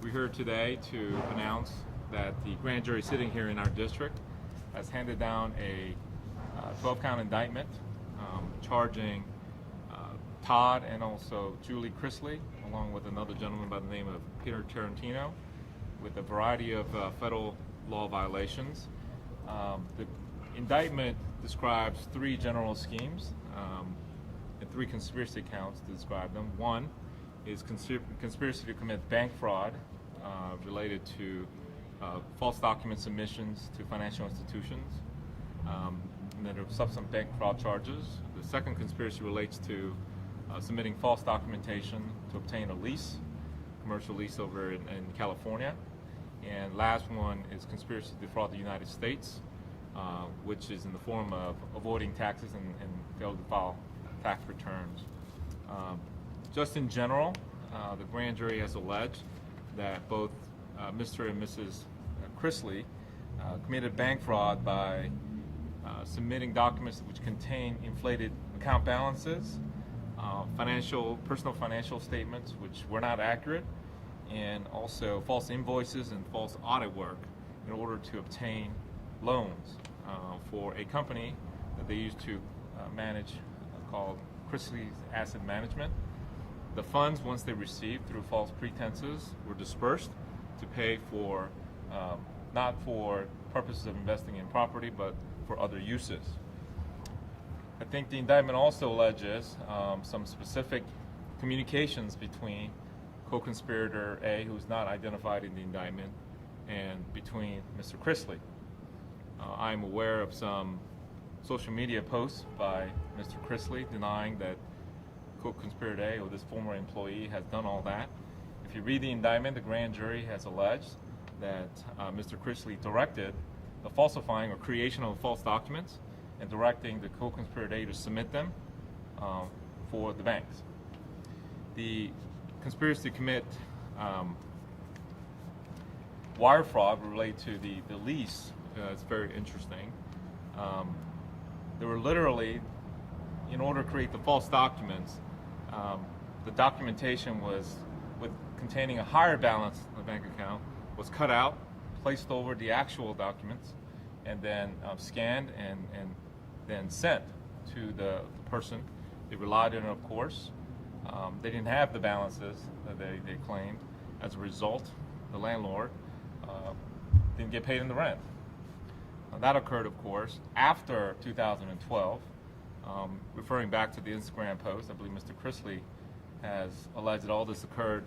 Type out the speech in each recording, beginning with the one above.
We're here today to announce that the grand jury sitting here in our district has handed down a 12-count indictment charging Todd and also Julie Chrisley, along with another gentleman by the name of Peter Tarantino, with a variety of federal law violations. The indictment describes three general schemes and three conspiracy counts to describe them. One is conspiracy to commit bank fraud related to false document submissions to financial institutions. And then there are subsequent bank fraud charges. The second conspiracy relates to submitting false documentation to obtain a lease, commercial lease over in California. And last one is conspiracy to defraud the United States, which is in the form of avoiding taxes and failure to file tax returns. Just in general, the grand jury has alleged that both Mr. and Mrs. Chrisley committed bank fraud by submitting documents which contain inflated account balances, personal financial statements which were not accurate, and also false invoices and false audit work in order to obtain loans for a company that they used to manage called Chrisley's Asset Management. The funds, once they received through false pretenses, were dispersed to pay for, not for purposes of investing in property, but for other uses. I think the indictment also alleges some specific communications between co-conspirator A, who's not identified in the indictment, and between Mr. Chrisley. I'm aware of some social media posts by Mr. Chrisley denying that co-conspirator A, or this former employee, has done all that. If you read the indictment, the grand jury has alleged that Mr. Chrisley directed the falsifying or creation of false documents and directing the co-conspirator A to submit them for the banks. The conspiracy to commit wire fraud related to the lease is very interesting. There were literally, in order to create the false documents, the documentation was containing a higher balance in the bank account was cut out, placed over the actual documents, and then scanned and then sent to the person. They relied on it, of course. They didn't have the balances that they claimed. As a result, the landlord didn't get paid in the rent. That occurred, of course, after 2012. Referring back to the Instagram post, I believe Mr. Chrisley has alleged that all this occurred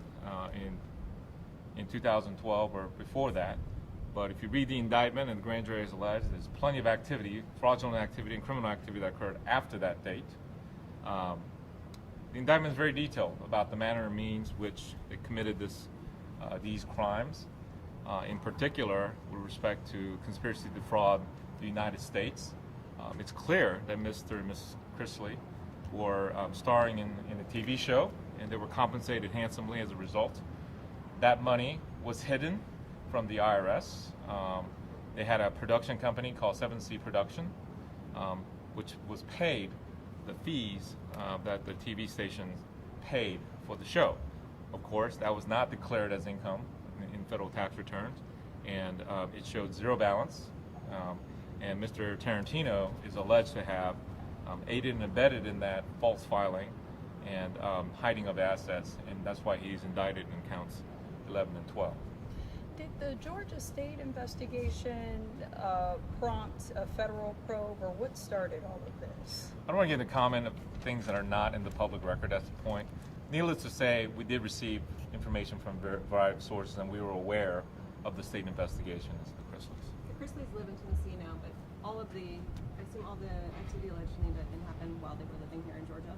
in 2012 or before that. But if you read the indictment, and the grand jury has alleged, there's plenty of activity, fraudulent activity and criminal activity that occurred after that date. The indictment is very detailed about the manner and means which they committed these crimes. In particular, with respect to conspiracy to defraud the United States, it's clear that Mr. and Mrs. Chrisley were starring in a TV show, and they were compensated handsomely as a result. That money was hidden from the IRS. They had a production company called 7C Production, which was paid the fees that the TV station paid for the show. Of course, that was not declared as income in federal tax returns, and it showed zero balance. And Mr. Tarantino is alleged to have aided and abetted in that false filing and hiding of assets, and that's why he's indicted in counts 11 and 12. Did the Georgia State investigation prompt a federal probe, or what started all of this? I don't want to get into comment of things that are not in the public record. That's the point. Needless to say, we did receive information from a variety of sources, and we were aware of the state investigation as the Chrisleys. The Chrisleys live in Tennessee now, but I assume all the activity alleged in the indictment happened while they were living here in Georgia?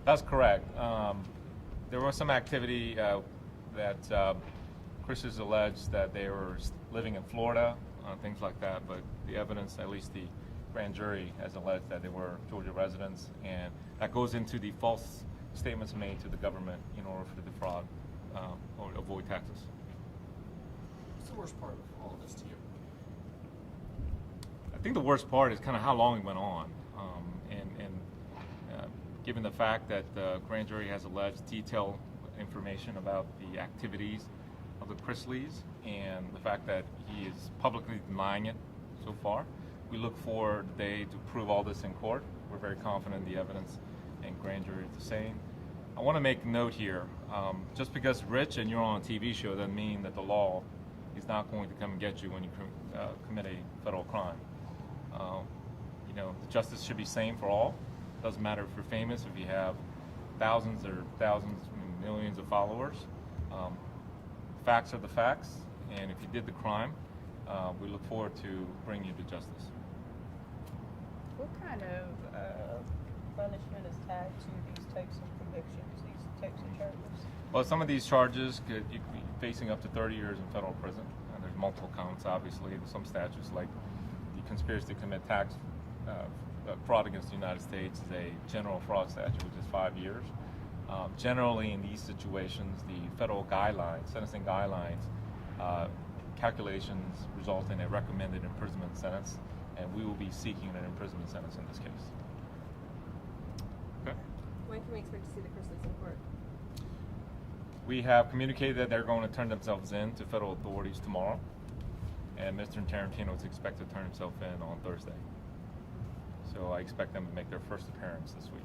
That's correct. There was some activity that Chrisleys alleged that they were living in Florida, things like that, but the evidence, at least the grand jury, has alleged that they were Georgia residents, and that goes into the false statements made to the government in order to defraud or avoid taxes. What's the worst part of all of this to you? I think the worst part is kind of how long it went on, and given the fact that the grand jury has alleged detailed information about the activities of the Chrisleys and the fact that he is publicly denying it so far. We look for the day to prove all this in court. We're very confident in the evidence and grand jury is the same. I want to make note here, just because rich and you're on a TV show doesn't mean that the law is not going to come and get you when you commit a federal crime. You know, the justice should be same for all. Doesn't matter if you're famous, if you have thousands, millions of followers. Facts are the facts, and if you did the crime, we look forward to bringing you to justice. What kind of punishment is tied to these types of convictions, these types of charges? Well, some of these charges could you could be facing up to 30 years in federal prison, and there's multiple counts. Obviously, there's some statutes like the conspiracy to commit tax fraud against the United States is a general fraud statute, which is 5 years. Generally, in these situations, the federal guidelines, sentencing guidelines, calculations result in a recommended imprisonment sentence, and we will be seeking an imprisonment sentence in this case. Okay. When can we expect to see the Chrisleys in court? We have communicated that they're going to turn themselves in to federal authorities tomorrow, and Mr. Tarantino is expected to turn himself in on Thursday. So I expect them to make their first appearance this week.